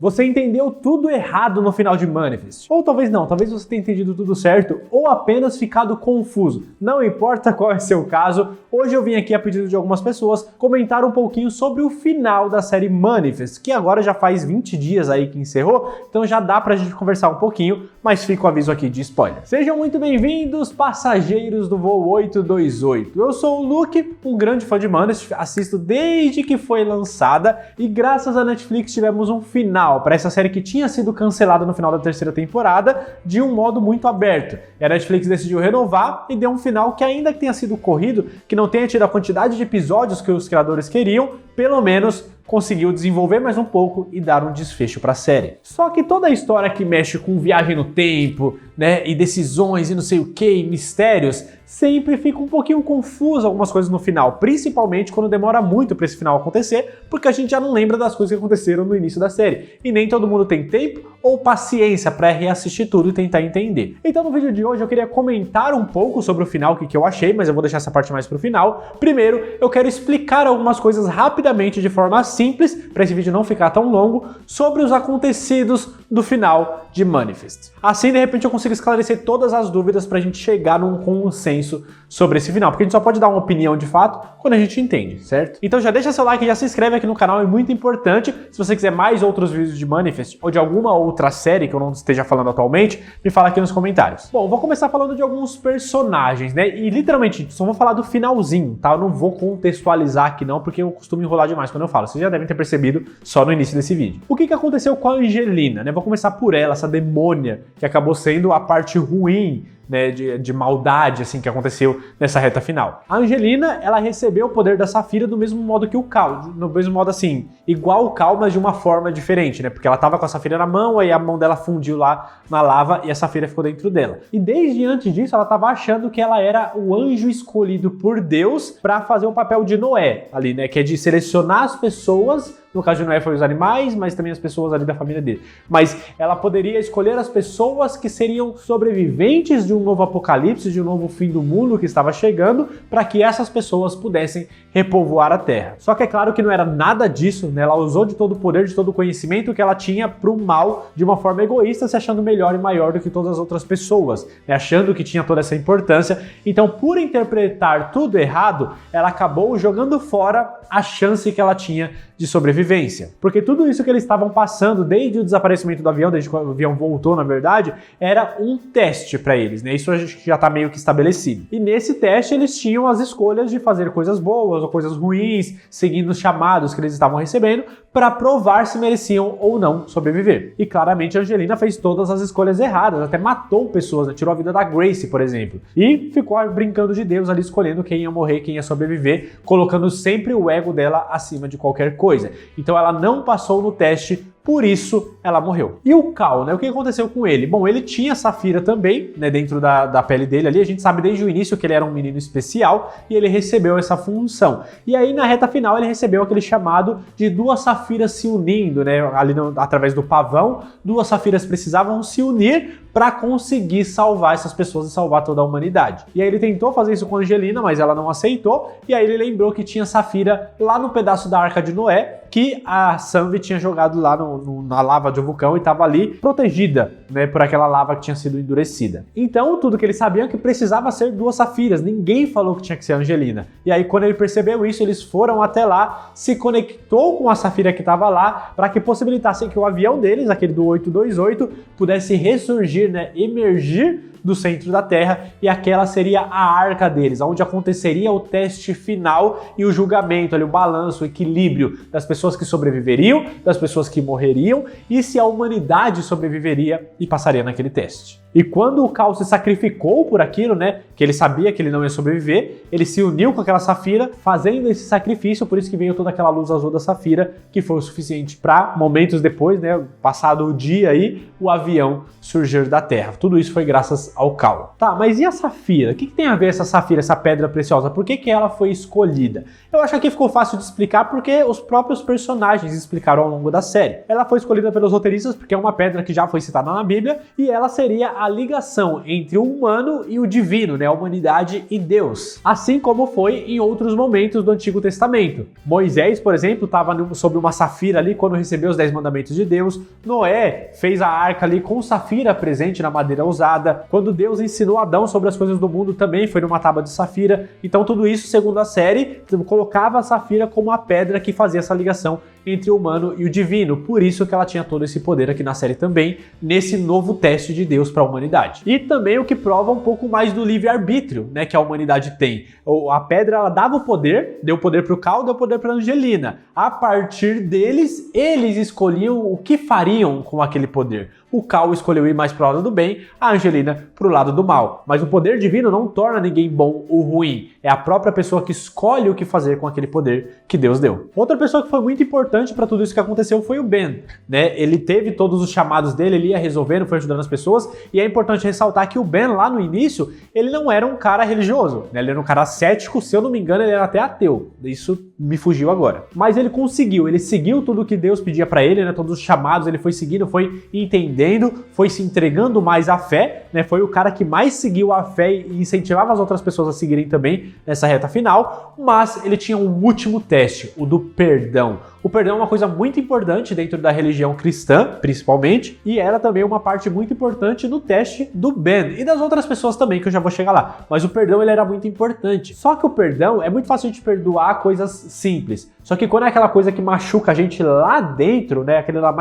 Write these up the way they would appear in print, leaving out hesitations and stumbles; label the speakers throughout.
Speaker 1: Você entendeu tudo errado no final de Manifest. Ou talvez não, talvez você tenha entendido tudo certo ou apenas ficado confuso. Não importa qual é seu caso, hoje eu vim aqui a pedido de algumas pessoas comentar um pouquinho sobre o final da série Manifest, que agora já faz 20 dias aí que encerrou, então já dá pra gente conversar um pouquinho, mas fica o aviso aqui de spoiler. Sejam muito bem-vindos, passageiros do voo 828. Eu sou o Luke, um grande fã de Manifest, assisto desde que foi lançada e graças à Netflix tivemos um final para essa série que tinha sido cancelada no final da terceira temporada de um modo muito aberto. E a Netflix decidiu renovar e deu um final que, ainda que tenha sido corrido, que não tenha tido a quantidade de episódios que os criadores queriam, pelo menos conseguiu desenvolver mais um pouco e dar um desfecho para a série. Só que toda a história que mexe com viagem no tempo, né, e decisões e não sei o que, e mistérios, sempre fica um pouquinho confuso algumas coisas no final, principalmente quando demora muito para esse final acontecer, porque a gente já não lembra das coisas que aconteceram no início da série. E nem todo mundo tem tempo ou paciência para reassistir tudo e tentar entender. Então no vídeo de hoje eu queria comentar um pouco sobre o final, o que eu achei, mas eu vou deixar essa parte mais pro final. Primeiro, eu quero explicar algumas coisas rapidamente de forma simples, para esse vídeo não ficar tão longo, sobre os acontecidos do final de Manifest. Assim, de repente, eu consigo esclarecer todas as dúvidas pra gente chegar num consenso sobre esse final, porque a gente só pode dar uma opinião de fato quando a gente entende, certo? Então já deixa seu like e já se inscreve aqui no canal, é muito importante. Se você quiser mais outros vídeos de Manifest ou de alguma outra série que eu não esteja falando atualmente, me fala aqui nos comentários. Bom, vou começar falando de alguns personagens, né? E literalmente, só vou falar do finalzinho, tá? Eu não vou contextualizar aqui não, porque eu costumo enrolar demais quando eu falo. Vocês já devem ter percebido só no início desse vídeo. O que aconteceu com a Angelina, né? Vou começar por ela, essa demônia que acabou sendo a parte ruim, né, de maldade assim que aconteceu nessa reta final. A Angelina, ela recebeu o poder da Safira do mesmo modo que o Cal, no mesmo modo assim, igual o Cal, mas de uma forma diferente, né? Porque ela tava com a Safira na mão, aí a mão dela fundiu lá na lava e a Safira ficou dentro dela. E desde antes disso, ela tava achando que ela era o anjo escolhido por Deus para fazer o papel de Noé ali, né? Que é de selecionar as pessoas. No caso de Noé foi os animais, mas também as pessoas ali da família dele. Mas ela poderia escolher as pessoas que seriam sobreviventes de um novo apocalipse, de um novo fim do mundo que estava chegando, para que essas pessoas pudessem repovoar a Terra. Só que é claro que não era nada disso, né? Ela usou de todo o poder, de todo o conhecimento que ela tinha pro mal, de uma forma egoísta, se achando melhor e maior do que todas as outras pessoas, né? Achando que tinha toda essa importância. Então, por interpretar tudo errado, ela acabou jogando fora a chance que ela tinha de sobrevivência. Porque tudo isso que eles estavam passando desde o desaparecimento do avião, desde que o avião voltou, na verdade, era um teste para eles, né? Isso a gente já tá meio que estabelecido. E nesse teste eles tinham as escolhas de fazer coisas boas ou coisas ruins, seguindo os chamados que eles estavam recebendo, para provar se mereciam ou não sobreviver. E claramente a Angelina fez todas as escolhas erradas, até matou pessoas, né? Tirou a vida da Grace, por exemplo. E ficou brincando de Deus ali, escolhendo quem ia morrer, quem ia sobreviver, colocando sempre o ego dela acima de qualquer coisa. Então ela não passou no teste, por isso ela morreu. E o Cal, né? O que aconteceu com ele? Bom, ele tinha Safira também, né? Dentro da pele dele ali. A gente sabe desde o início que ele era um menino especial e ele recebeu essa função. E aí na reta final ele recebeu aquele chamado de duas Safiras se unindo, né? Ali através do pavão, duas Safiras precisavam se unir para conseguir salvar essas pessoas e salvar toda a humanidade. E aí ele tentou fazer isso com a Angelina, mas ela não aceitou. E aí ele lembrou que tinha Safira lá no pedaço da Arca de Noé, que a Sanvi tinha jogado lá na lava de um vulcão e estava ali protegida, né, por aquela lava que tinha sido endurecida. Então, tudo que eles sabiam é que precisava ser duas Safiras, ninguém falou que tinha que ser a Angelina. E aí, quando ele percebeu isso, eles foram até lá, se conectou com a Safira que estava lá, para que possibilitasse que o avião deles, aquele do 828, pudesse ressurgir, né, emergir do centro da Terra, e aquela seria a arca deles, onde aconteceria o teste final e o julgamento, ali, o balanço, o equilíbrio das pessoas que sobreviveriam, das pessoas que morreriam, e se a humanidade sobreviveria e passaria naquele teste. E quando o Cal se sacrificou por aquilo, né, que ele sabia que ele não ia sobreviver, ele se uniu com aquela Safira, fazendo esse sacrifício, por isso que veio toda aquela luz azul da Safira, que foi o suficiente para, momentos depois, né, passado o dia aí, o avião surgir da Terra. Tudo isso foi graças ao Cal. Tá, mas e a Safira? O que tem a ver essa Safira, essa pedra preciosa? Por que ela foi escolhida? Eu acho que aqui ficou fácil de explicar porque os próprios personagens explicaram ao longo da série. Ela foi escolhida pelos roteiristas porque é uma pedra que já foi citada na Bíblia e ela seria a ligação entre o humano e o divino, né, a humanidade e Deus, assim como foi em outros momentos do Antigo Testamento. Moisés, por exemplo, estava sobre uma safira ali quando recebeu os 10 mandamentos de Deus. Noé fez a arca ali com safira presente na madeira usada. Quando Deus ensinou Adão sobre as coisas do mundo, também foi numa tábua de safira. Então tudo isso, segundo a série, colocava a safira como a pedra que fazia essa ligação entre o humano e o divino. Por isso que ela tinha todo esse poder aqui na série também, nesse novo teste de Deus para a humanidade. E também o que prova um pouco mais do livre-arbítrio, né, que a humanidade tem. A pedra, ela dava o poder, deu poder para o Cal, deu poder para a Angelina. A partir deles, eles escolhiam o que fariam com aquele poder. O Cal escolheu ir mais pro lado do bem, a Angelina pro lado do mal. Mas o poder divino não torna ninguém bom ou ruim. É a própria pessoa que escolhe o que fazer com aquele poder que Deus deu. Outra pessoa que foi muito importante para tudo isso que aconteceu foi o Ben, né? Ele teve todos os chamados dele, ele ia resolvendo, foi ajudando as pessoas. E é importante ressaltar que o Ben, lá no início, ele não era um cara religioso, né? Ele era um cara cético, se eu não me engano, ele era até ateu. Isso me fugiu agora. Mas ele conseguiu, ele seguiu tudo que Deus pedia para ele, né? Todos os chamados, ele foi seguindo, foi entendendo, foi se entregando mais à fé, né? Foi o cara que mais seguiu a fé e incentivava as outras pessoas a seguirem também nessa reta final, mas ele tinha um último teste, o do perdão. O perdão é uma coisa muito importante dentro da religião cristã, principalmente, e era também uma parte muito importante no teste do Ben e das outras pessoas também, que eu já vou chegar lá. Mas o perdão, ele era muito importante. Só que o perdão é muito fácil de perdoar coisas simples. Só que quando é aquela coisa que machuca a gente lá dentro, né, aquele lá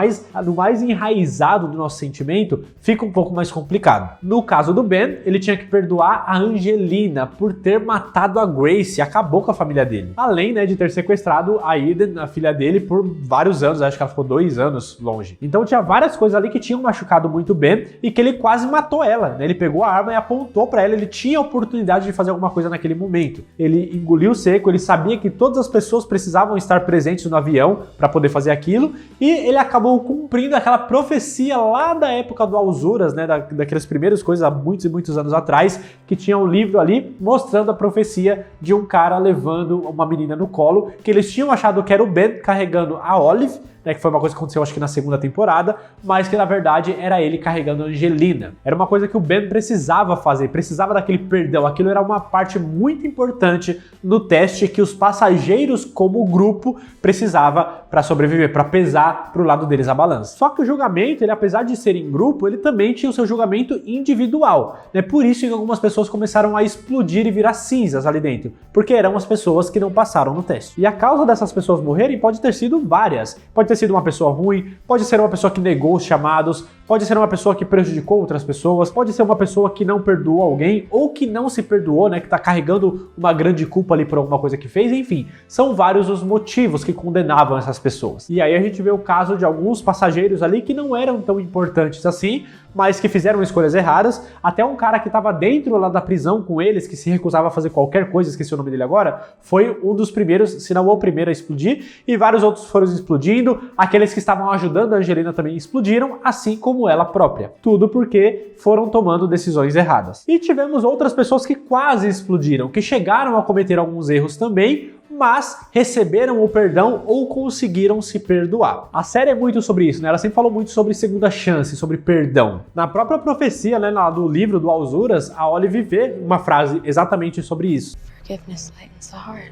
Speaker 1: no mais enraizado do nosso sentimento, fica um pouco mais complicado. No caso do Ben, ele tinha que perdoar a Angelina por ter matado a Grace, acabou com a família dele. Além, né, de ter sequestrado a Eden, a filha dele, por vários anos, acho que ela ficou 2 anos longe. Então tinha várias coisas ali que tinham machucado muito Ben e que ele quase matou ela, né? Ele pegou a arma e apontou pra ela, ele tinha a oportunidade de fazer alguma coisa naquele momento. Ele engoliu seco, ele sabia que todas as pessoas precisavam estar presentes no avião para poder fazer aquilo, e ele acabou cumprindo aquela profecia lá da época do Alzuras, né? Daquelas primeiras coisas há muitos e muitos anos atrás, que tinha um livro ali mostrando a profecia de um cara levando uma menina no colo, que eles tinham achado que era o Ben carregando a Olive, né, que foi uma coisa que aconteceu acho que na segunda temporada, mas que na verdade era ele carregando a Angelina. Era uma coisa que o Ben precisava fazer, precisava daquele perdão, aquilo era uma parte muito importante no teste que os passageiros como grupo precisava para sobreviver, para pesar pro lado deles a balança. Só que o julgamento, ele apesar de ser em grupo, ele também tinha o seu julgamento individual, né? Por isso que algumas pessoas começaram a explodir e virar cinzas ali dentro, porque eram as pessoas que não passaram no teste. E a causa dessas pessoas morrerem pode ter sido várias. Pode ter sido uma pessoa ruim, pode ser uma pessoa que negou os chamados, pode ser uma pessoa que prejudicou outras pessoas, pode ser uma pessoa que não perdoou alguém ou que não se perdoou, né, que tá carregando uma grande culpa ali por alguma coisa que fez, enfim, são vários os motivos que condenavam essas pessoas. E aí a gente vê o caso de alguns passageiros ali que não eram tão importantes assim, mas que fizeram escolhas erradas, até um cara que estava dentro lá da prisão com eles, que se recusava a fazer qualquer coisa, esqueci o nome dele agora, foi um dos primeiros, se não o primeiro a explodir, e vários outros foram explodindo, aqueles que estavam ajudando a Angelina também explodiram, assim como ela própria. Tudo porque foram tomando decisões erradas. E tivemos outras pessoas que quase explodiram, que chegaram a cometer alguns erros também, mas receberam o perdão ou conseguiram se perdoar. A série é muito sobre isso, né? Ela sempre falou muito sobre segunda chance, sobre perdão. Na própria profecia, né, do livro do Alzuras, a Olive vê uma frase exatamente sobre isso.
Speaker 2: Forgiveness lightens the heart.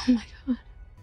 Speaker 2: Oh my God.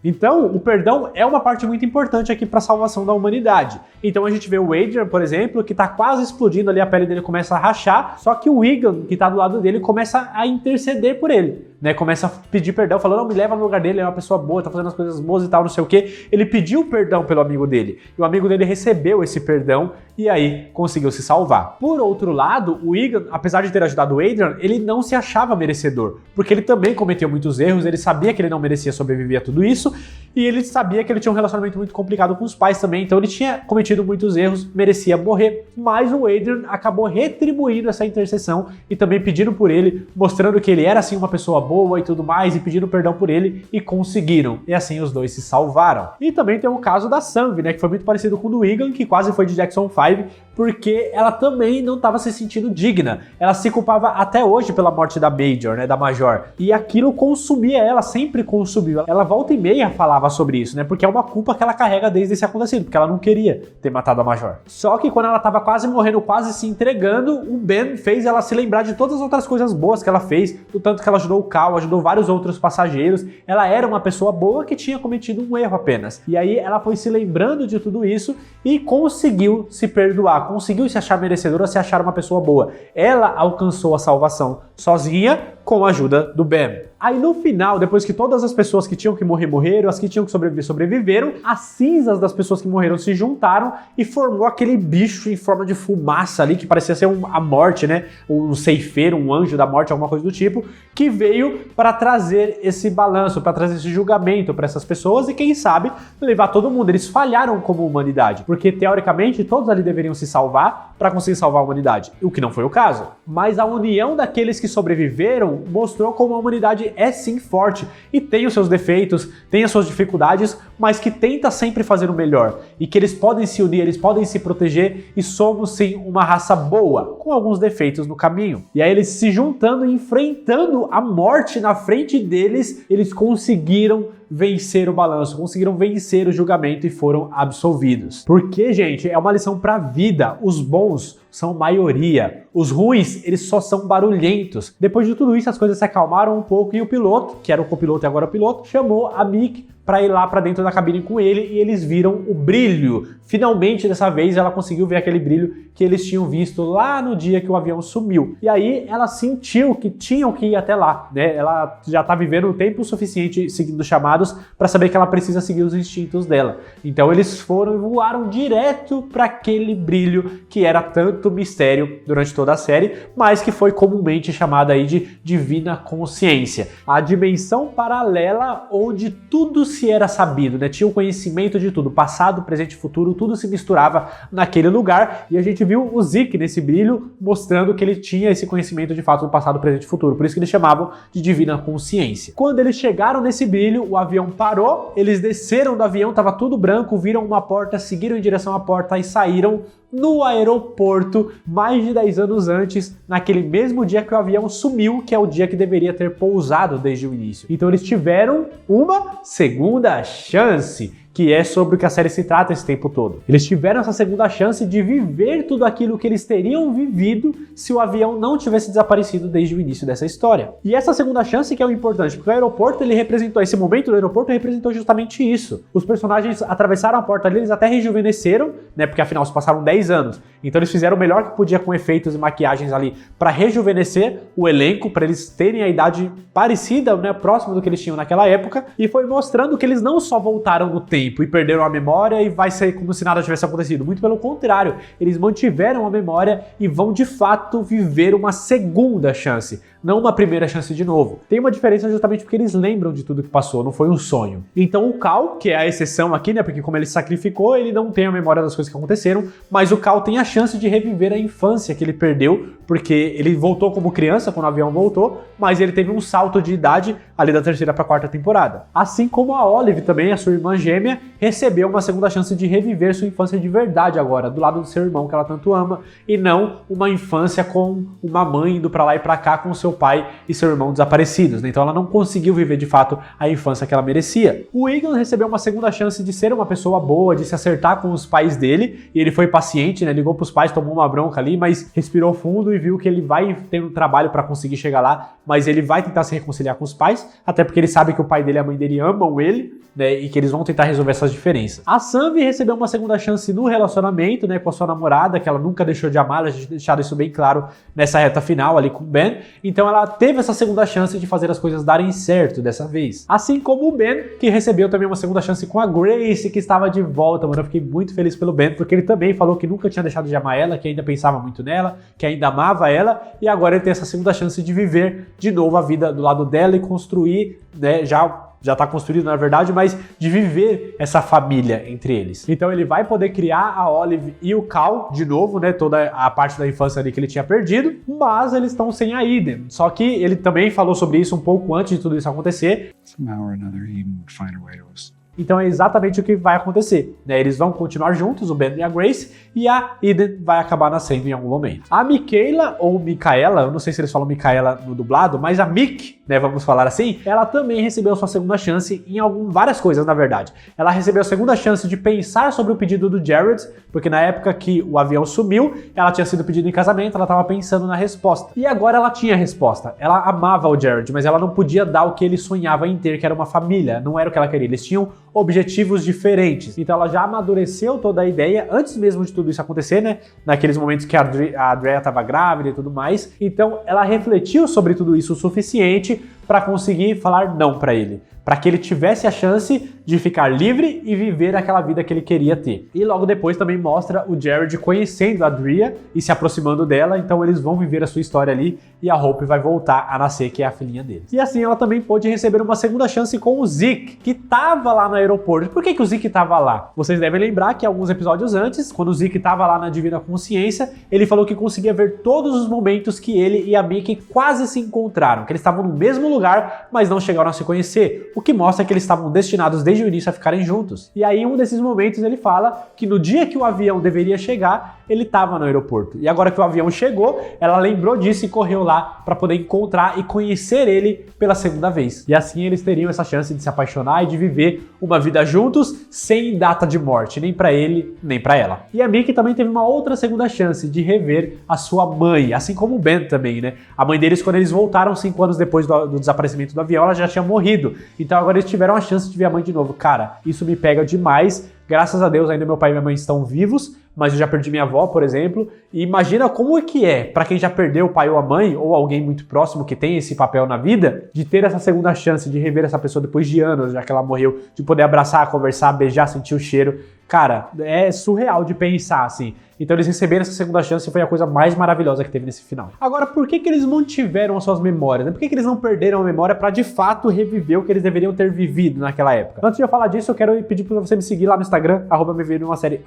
Speaker 1: Então, o perdão é uma parte muito importante aqui para a salvação da humanidade. Então a gente vê o Adrian, por exemplo, que está quase explodindo ali, a pele dele começa a rachar, só que o Egan, que está do lado dele, começa a interceder por ele, né? Começa a pedir perdão, falando, não, me leva no lugar dele, ele é uma pessoa boa, tá fazendo as coisas boas e tal, não sei o quê. Ele pediu perdão pelo amigo dele, e o amigo dele recebeu esse perdão, e aí conseguiu se salvar. Por outro lado, o Egan, apesar de ter ajudado o Adrian, ele não se achava merecedor, porque ele também cometeu muitos erros, ele sabia que ele não merecia sobreviver a tudo isso, e ele sabia que ele tinha um relacionamento muito complicado com os pais também, então ele tinha cometido muitos erros, merecia morrer, mas o Adrian acabou retribuindo essa intercessão e também pedindo por ele, mostrando que ele era sim uma pessoa boa e tudo mais, e pediram perdão por ele e conseguiram. E assim os dois se salvaram. E também tem o caso da Sanvi, né, que foi muito parecido com o do Egan, que quase foi de Jackson 5, porque ela também não estava se sentindo digna. Ela se culpava até hoje pela morte da Major, né, da Major. E aquilo consumia ela, sempre consumiu. Ela volta e meia falava sobre isso, né, porque é uma culpa que ela carrega desde esse acontecido, porque ela não queria ter matado a Major. Só que quando ela estava quase morrendo, quase se entregando, o Ben fez ela se lembrar de todas as outras coisas boas que ela fez, do tanto que ela ajudou o Cal, ajudou vários outros passageiros. Ela era uma pessoa boa que tinha cometido um erro apenas. E aí ela foi se lembrando de tudo isso e conseguiu se perdoar, conseguiu se achar merecedora, se achar uma pessoa boa. Ela alcançou a salvação sozinha com a ajuda do Ben. Aí no final, depois que todas as pessoas que tinham que morrer morreram, as que tinham que sobreviver sobreviveram, as cinzas das pessoas que morreram se juntaram e formou aquele bicho em forma de fumaça ali, que parecia ser a morte, né? Um ceifeiro, um anjo da morte, alguma coisa do tipo, que veio para trazer esse balanço, para trazer esse julgamento para essas pessoas e quem sabe levar todo mundo. Eles falharam como humanidade, porque teoricamente todos ali deveriam se salvar para conseguir salvar a humanidade, o que não foi o caso. Mas a união daqueles que sobreviveram mostrou como a humanidade é sim forte e tem os seus defeitos, tem as suas dificuldades, mas que tenta sempre fazer o melhor e que eles podem se unir, eles podem se proteger e somos sim uma raça boa, com alguns defeitos no caminho. E aí eles se juntando e enfrentando a morte na frente deles, eles conseguiram vencer o balanço, conseguiram vencer o julgamento e foram absolvidos. Porque, gente, é uma lição pra vida. Os bons são maioria. Os ruins, eles só são barulhentos. Depois de tudo isso, as coisas se acalmaram um pouco e o piloto, que era o copiloto e agora o piloto, chamou a Mick para ir lá para dentro da cabine com ele e eles viram o brilho. Finalmente, dessa vez, ela conseguiu ver aquele brilho que eles tinham visto lá no dia que o avião sumiu. E aí ela sentiu que tinham que ir até lá, né? Ela já tá vivendo o tempo suficiente seguindo chamados para saber que ela precisa seguir os instintos dela. Então eles foram e voaram direto para aquele brilho que era tanto mistério durante toda a série, mas que foi comumente chamada aí de divina consciência. A dimensão paralela onde tudo se era sabido, né? Tinha o conhecimento de tudo, passado, presente e futuro, tudo se misturava naquele lugar e a gente viu o Zeke nesse brilho mostrando que ele tinha esse conhecimento de fato do passado, presente e futuro, por isso que eles chamavam de divina consciência. Quando eles chegaram nesse brilho, o avião parou, eles desceram do avião, tava tudo branco, viram uma porta, seguiram em direção à porta e saíram no aeroporto mais de 10 anos antes, naquele mesmo dia que o avião sumiu, que é o dia que deveria ter pousado desde o início. Então eles tiveram uma segunda chance, que é sobre o que a série se trata esse tempo todo. Eles tiveram essa segunda chance de viver tudo aquilo que eles teriam vivido se o avião não tivesse desaparecido desde o início dessa história. E essa segunda chance que é o importante, porque o aeroporto, ele representou, esse momento do aeroporto representou justamente isso. Os personagens atravessaram a porta ali, eles até rejuvenesceram, né, porque afinal se passaram 10 anos. Então eles fizeram o melhor que podia com efeitos e maquiagens ali para rejuvenescer o elenco, para eles terem a idade parecida, né, próxima do que eles tinham naquela época, e foi mostrando que eles não só voltaram no tempo e perderam a memória e vai ser como se nada tivesse acontecido. Muito pelo contrário, eles mantiveram a memória e vão de fato viver uma segunda chance, não uma primeira chance de novo. Tem uma diferença justamente porque eles lembram de tudo que passou, não foi um sonho. Então o Cal, que é a exceção aqui, né, porque como ele se sacrificou, ele não tem a memória das coisas que aconteceram, mas o Cal tem a chance de reviver a infância que ele perdeu, porque ele voltou como criança quando o avião voltou, mas ele teve um salto de idade ali da terceira para quarta temporada. Assim como a Olive também, a sua irmã gêmea, recebeu uma segunda chance de reviver sua infância de verdade agora, do lado do seu irmão que ela tanto ama, e não uma infância com uma mãe indo para lá e para cá com seu pai e seu irmão desaparecidos, né? Então ela não conseguiu viver de fato a infância que ela merecia. O Egan recebeu uma segunda chance de ser uma pessoa boa, de se acertar com os pais dele, e ele foi paciente, né? Ligou pros pais, tomou uma bronca ali, mas respirou fundo e viu que ele vai ter um trabalho para conseguir chegar lá, mas ele vai tentar se reconciliar com os pais, até porque ele sabe que o pai dele e a mãe dele amam ele, né? E que eles vão tentar resolver essas diferenças. A Sanvi recebeu uma segunda chance no relacionamento, né? Com a sua namorada, que ela nunca deixou de amar, a gente deixou isso bem claro nessa reta final ali com o Ben, então ela teve essa segunda chance de fazer as coisas darem certo dessa vez. Assim como o Ben, que recebeu também uma segunda chance com a Grace, que estava de volta, mano. Eu fiquei muito feliz pelo Ben, porque ele também falou que nunca tinha deixado de amar ela, que ainda pensava muito nela, que ainda amava ela, e agora ele tem essa segunda chance de viver de novo a vida do lado dela e construir, né, já já tá construído na verdade, mas de viver essa família entre eles. Então ele vai poder criar a Olive e o Cal de novo, né, toda a parte da infância ali que ele tinha perdido, mas eles estão sem a Eden. Só que ele também falou sobre isso um pouco antes de tudo isso acontecer.
Speaker 3: Somehow or another, Eden would find a way to us.
Speaker 1: Então é exatamente o que vai acontecer, né? Eles vão continuar juntos, o Ben e a Grace, e a Eden vai acabar nascendo em algum momento. A Michaela, ou Micaela, eu não sei se eles falam Micaela no dublado, mas a Mick, né, vamos falar assim, ela também recebeu sua segunda chance em várias coisas, na verdade. Ela recebeu a segunda chance de pensar sobre o pedido do Jared, porque na época que o avião sumiu, ela tinha sido pedida em casamento, ela estava pensando na resposta. E agora ela tinha a resposta. Ela amava o Jared, mas ela não podia dar o que ele sonhava em ter, que era uma família. Não era o que ela queria. Eles tinham objetivos diferentes. Então ela já amadureceu toda a ideia antes mesmo de tudo isso acontecer, né? Naqueles momentos que a Andrea estava grávida e tudo mais. Então ela refletiu sobre tudo isso o suficiente para conseguir falar não para ele, para que ele tivesse a chance de ficar livre e viver aquela vida que ele queria ter. E logo depois também mostra o Jared conhecendo a Drea e se aproximando dela, então eles vão viver a sua história ali e a Hope vai voltar a nascer, que é a filhinha dele. E assim ela também pôde receber uma segunda chance com o Zeke, que tava lá no aeroporto. Por que o Zeke tava lá? Vocês devem lembrar que alguns episódios antes, quando o Zeke tava lá na Divina Consciência, ele falou que conseguia ver todos os momentos que ele e a Mickey quase se encontraram, que eles estavam no mesmo lugar, mas não chegaram a se conhecer, o que mostra que eles estavam destinados desde o início a ficarem juntos. E aí, em um desses momentos, ele fala que no dia que o avião deveria chegar, ele estava no aeroporto. E agora que o avião chegou, ela lembrou disso e correu lá para poder encontrar e conhecer ele pela segunda vez. E assim eles teriam essa chance de se apaixonar e de viver uma vida juntos sem data de morte, nem para ele, nem para ela. E a Mickey também teve uma outra segunda chance de rever a sua mãe, assim como o Ben também, né? A mãe deles, quando eles voltaram 5 anos depois do desaparecimento do avião, ela já tinha morrido. Então agora eles tiveram a chance de ver a mãe de novo. Cara, isso me pega demais. Graças a Deus ainda meu pai e minha mãe estão vivos, mas eu já perdi minha avó, por exemplo. E imagina como é que é para quem já perdeu o pai ou a mãe, ou alguém muito próximo que tem esse papel na vida, de ter essa segunda chance de rever essa pessoa depois de anos, já que ela morreu, de poder abraçar, conversar, beijar, sentir o cheiro. Cara, é surreal de pensar assim. Então eles receberam essa segunda chance e foi a coisa mais maravilhosa que teve nesse final. Agora, por que eles mantiveram as suas memórias? Por que eles não perderam a memória para de fato reviver o que eles deveriam ter vivido naquela época? Antes de eu falar disso, eu quero pedir para você me seguir lá no Instagram, @mevivenumasérie_.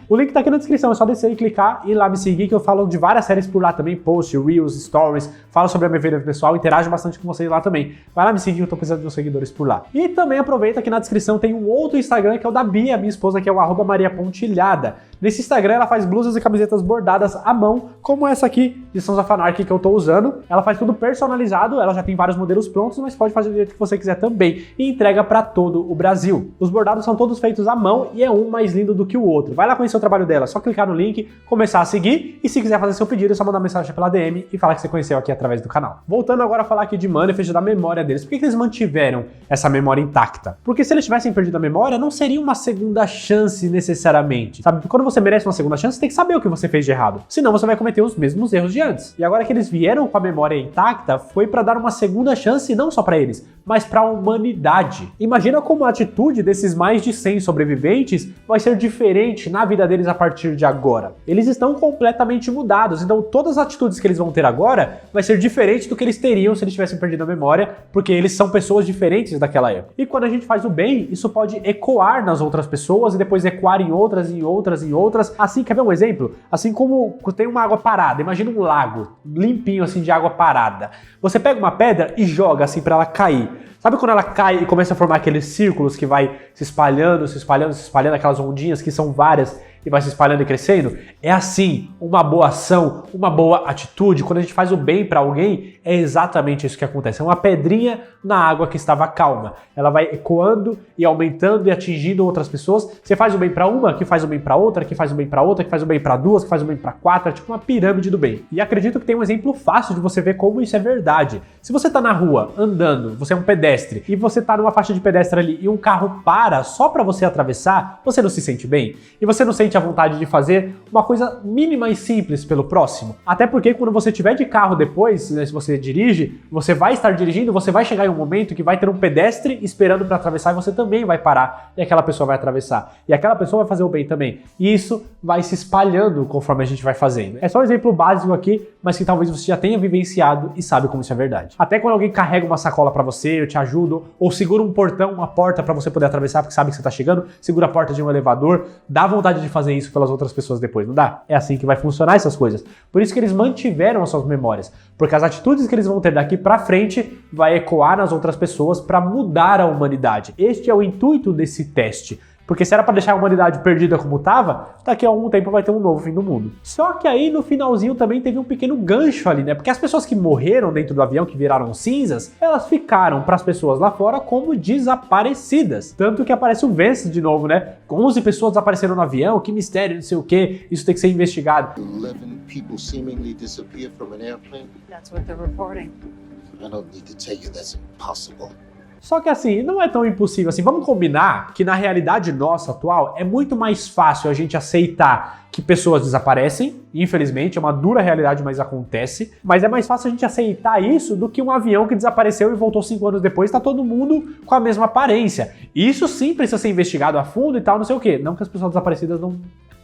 Speaker 1: O link tá aqui na descrição, é só descer e clicar e lá me seguir, que eu falo de várias séries por lá também, post, reels, stories, falo sobre a minha vida pessoal, interajo bastante com vocês lá também. Vai lá me seguir, eu tô precisando de uns seguidores por lá. E também aproveita que na descrição tem um outro Instagram, que é o da Bia, minha esposa, que é o @mariapontilhada. Nesse Instagram ela faz blusas e camisetas bordadas à mão, como essa aqui de Sons of Anarchy que eu tô usando. Ela faz tudo personalizado, ela já tem vários modelos prontos, mas pode fazer do jeito que você quiser também e entrega para todo o Brasil. Os bordados são todos feitos à mão e é um mais lindo do que o outro. Vai lá conhecer o trabalho dela, é só clicar no link, começar a seguir e se quiser fazer seu pedido é só mandar mensagem pela DM e falar que você conheceu aqui através do canal. Voltando agora a falar aqui de Manifest, da memória deles. Por que eles mantiveram essa memória intacta? Porque se eles tivessem perdido a memória, não seria uma segunda chance necessariamente. Sabe, quando você merece uma segunda chance, você tem que saber o que você fez de errado. Senão você vai cometer os mesmos erros de antes. E agora que eles vieram com a memória intacta, foi para dar uma segunda chance não só para eles, mas para a humanidade. Imagina como a atitude desses mais de 100 sobreviventes vai ser diferente na vida deles a partir de agora. Eles estão completamente mudados, então todas as atitudes que eles vão ter agora vai ser diferente do que eles teriam se eles tivessem perdido a memória, porque eles são pessoas diferentes daquela época. E quando a gente faz o bem, isso pode ecoar nas outras pessoas e depois ecoar em outras, em outras, em outras. Assim, quer ver um exemplo? Assim como tem uma água parada, imagina um lago limpinho assim de água parada. Você pega uma pedra e joga assim para ela cair. Sabe quando ela cai e começa a formar aqueles círculos que vai se espalhando, se espalhando, se espalhando, aquelas ondinhas que são várias e vai se espalhando e crescendo? É assim, uma boa ação, uma boa atitude, quando a gente faz o bem para alguém, é exatamente isso que acontece. É uma pedrinha na água que estava calma. Ela vai ecoando e aumentando e atingindo outras pessoas. Você faz o bem para uma, que faz o bem para outra, que faz o bem para outra, que faz o bem para duas, que faz o bem para quatro, é tipo uma pirâmide do bem. E acredito que tem um exemplo fácil de você ver como isso é verdade. Se você tá na rua andando, você é um pedestre e você tá numa faixa de pedestre ali e um carro para só para você atravessar, você não se sente bem? E você não sente sente a vontade de fazer uma coisa mínima e simples pelo próximo. Até porque quando você estiver de carro depois, né, se você dirige, você vai estar dirigindo, você vai chegar em um momento que vai ter um pedestre esperando para atravessar e você também vai parar e aquela pessoa vai atravessar. E aquela pessoa vai fazer o bem também. E isso vai se espalhando conforme a gente vai fazendo. É só um exemplo básico aqui, mas que talvez você já tenha vivenciado e sabe como isso é verdade. Até quando alguém carrega uma sacola para você, eu te ajudo, ou segura um portão, uma porta para você poder atravessar porque sabe que você tá chegando, segura a porta de um elevador, dá vontade de fazer isso pelas outras pessoas depois, não dá? É assim que vai funcionar essas coisas. Por isso que eles mantiveram as suas memórias, porque as atitudes que eles vão ter daqui para frente vai ecoar nas outras pessoas para mudar a humanidade. Este é o intuito desse teste. Porque se era pra deixar a humanidade perdida como tava, daqui a algum tempo vai ter um novo fim do mundo. Só que aí no finalzinho também teve um pequeno gancho ali, né? Porque as pessoas que morreram dentro do avião, que viraram cinzas, elas ficaram pras pessoas lá fora como desaparecidas. Tanto que aparece o Vance de novo, né? 11 pessoas desapareceram no avião, que mistério, não sei o que, isso tem que ser investigado.
Speaker 4: 11 people seemingly disappeared from an airplane.
Speaker 2: That's what they're reporting.
Speaker 4: I don't need to tell you that's impossible.
Speaker 1: Só que assim, não é tão impossível assim. Vamos combinar que na realidade nossa atual é muito mais fácil a gente aceitar que pessoas desaparecem, infelizmente, é uma dura realidade, mas acontece. Mas é mais fácil a gente aceitar isso do que um avião que desapareceu e voltou 5 anos depois, tá todo mundo com a mesma aparência. Isso sim precisa ser investigado a fundo e tal, não sei o quê. Não que as pessoas desaparecidas não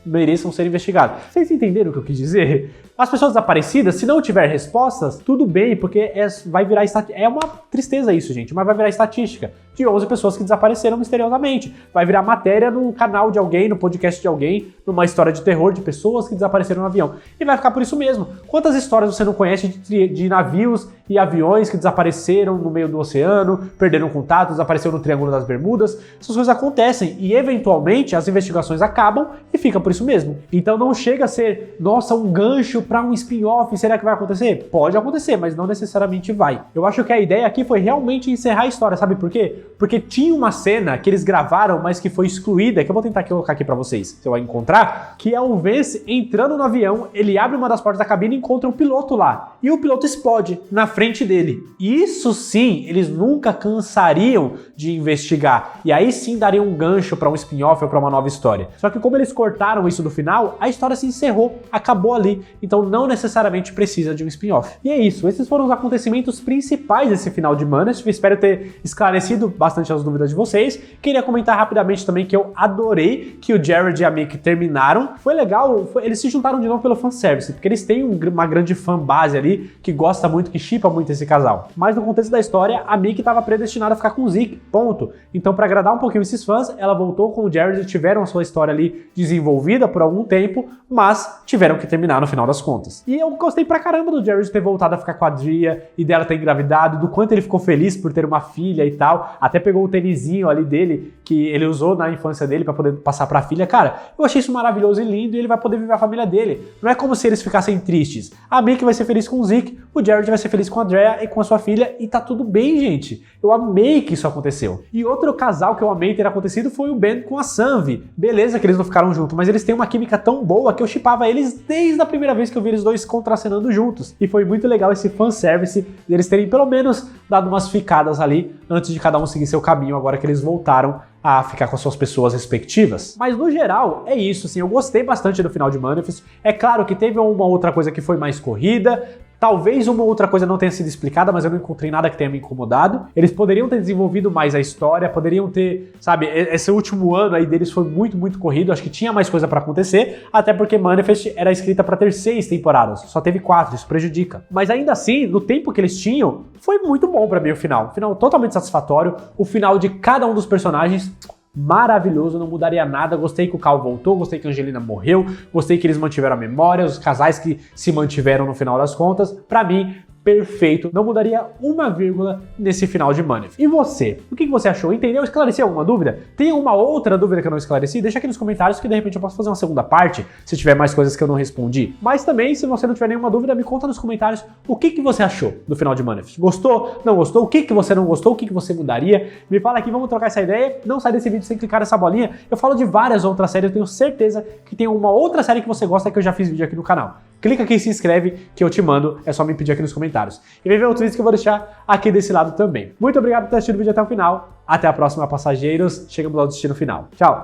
Speaker 1: mereçam ser investigadas. Vocês entenderam o que eu quis dizer? As pessoas desaparecidas, se não tiver respostas, tudo bem, porque vai virar é uma tristeza isso, gente, mas vai virar estatística de 11 pessoas que desapareceram misteriosamente. Vai virar matéria no canal de alguém, no podcast de alguém, numa história de terror de pessoas que desapareceram no avião. E vai ficar por isso mesmo. Quantas histórias você não conhece de navios e aviões que desapareceram no meio do oceano, perderam contato, desapareceram no Triângulo das Bermudas? Essas coisas acontecem e eventualmente as investigações acabam e fica por isso mesmo. Então não chega a ser, nossa, um gancho para um spin-off, será que vai acontecer? Pode acontecer, mas não necessariamente vai. Eu acho que a ideia aqui foi realmente encerrar a história, sabe por quê? Porque tinha uma cena que eles gravaram, mas que foi excluída, que eu vou tentar colocar aqui pra vocês, se eu encontrar, que é o Vance entrando no avião, ele abre uma das portas da cabine e encontra um piloto lá. E o piloto explode na frente dele. Isso sim, eles nunca cansariam de investigar. E aí sim daria um gancho pra um spin-off ou pra uma nova história. Só que como eles cortaram isso do final, a história se encerrou, acabou ali. Então não necessariamente precisa de um spin-off. E é isso, esses foram os acontecimentos principais desse final de Manifest. Espero ter esclarecido bastante as dúvidas de vocês. Queria comentar rapidamente também que eu adorei que o Jared e a Mick terminaram. Foi legal, eles se juntaram de novo pelo fanservice, porque eles têm uma grande fanbase ali que gosta muito, que shippa muito esse casal. Mas no contexto da história, a Mick estava predestinada a ficar com o Zeke, ponto. Então, para agradar um pouquinho esses fãs, ela voltou com o Jared e tiveram a sua história ali desenvolvida por algum tempo, mas tiveram que terminar no final das contas. E eu gostei pra caramba do Jared ter voltado a ficar com a Drea e dela ter engravidado, do quanto ele ficou feliz por ter uma filha e tal. Até pegou o tênisinho ali dele, que ele usou na infância dele pra poder passar pra filha. Cara, eu achei isso maravilhoso e lindo e ele vai poder viver a família dele. Não é como se eles ficassem tristes. A Mick vai ser feliz com o Zeke, o Jared vai ser feliz com a Drea e com a sua filha e tá tudo bem, gente. Eu amei que isso aconteceu. E outro casal que eu amei ter acontecido foi o Ben com a Sanvi. Beleza que eles não ficaram juntos, mas eles têm uma química tão boa que eu shippava eles desde a primeira vez que eu vi eles dois contracenando juntos. E foi muito legal esse fanservice deles terem pelo menos dado umas ficadas ali antes de cada um seguir seu caminho, agora que eles voltaram a ficar com as suas pessoas respectivas. Mas no geral, é isso, assim, eu gostei bastante do final de Manifest. É claro que teve uma outra coisa que foi mais corrida, talvez uma outra coisa não tenha sido explicada, mas eu não encontrei nada que tenha me incomodado. Eles poderiam ter desenvolvido mais a história, poderiam ter, sabe, esse último ano aí deles foi muito, muito corrido, acho que tinha mais coisa pra acontecer, até porque Manifest era escrita pra ter 6 temporadas, só teve 4, isso prejudica. Mas ainda assim, no tempo que eles tinham, foi muito bom pra mim o final. O final totalmente satisfatório, o final de cada um dos personagens maravilhoso, não mudaria nada. Gostei que o Cal voltou, gostei que a Angelina morreu, gostei que eles mantiveram a memória, os casais que se mantiveram no final das contas. Pra mim, perfeito, não mudaria uma vírgula nesse final de Manifest. E você? O que você achou? Entendeu? Esclareceu alguma dúvida? Tem alguma outra dúvida que eu não esclareci? Deixa aqui nos comentários que de repente eu posso fazer uma segunda parte, se tiver mais coisas que eu não respondi. Mas também, se você não tiver nenhuma dúvida, me conta nos comentários o que você achou do final de Manifest. Gostou? Não gostou? O que você não gostou? O que você mudaria? Me fala aqui, vamos trocar essa ideia. Não sai desse vídeo sem clicar nessa bolinha. Eu falo de várias outras séries, eu tenho certeza que tem uma outra série que você gosta que eu já fiz vídeo aqui no canal. Clica aqui e se inscreve que eu te mando, é só me pedir aqui nos comentários. E vem ver outros vídeos que eu vou deixar aqui desse lado também. Muito obrigado por ter assistido o vídeo até o final. Até a próxima, passageiros. Chegamos ao destino final. Tchau!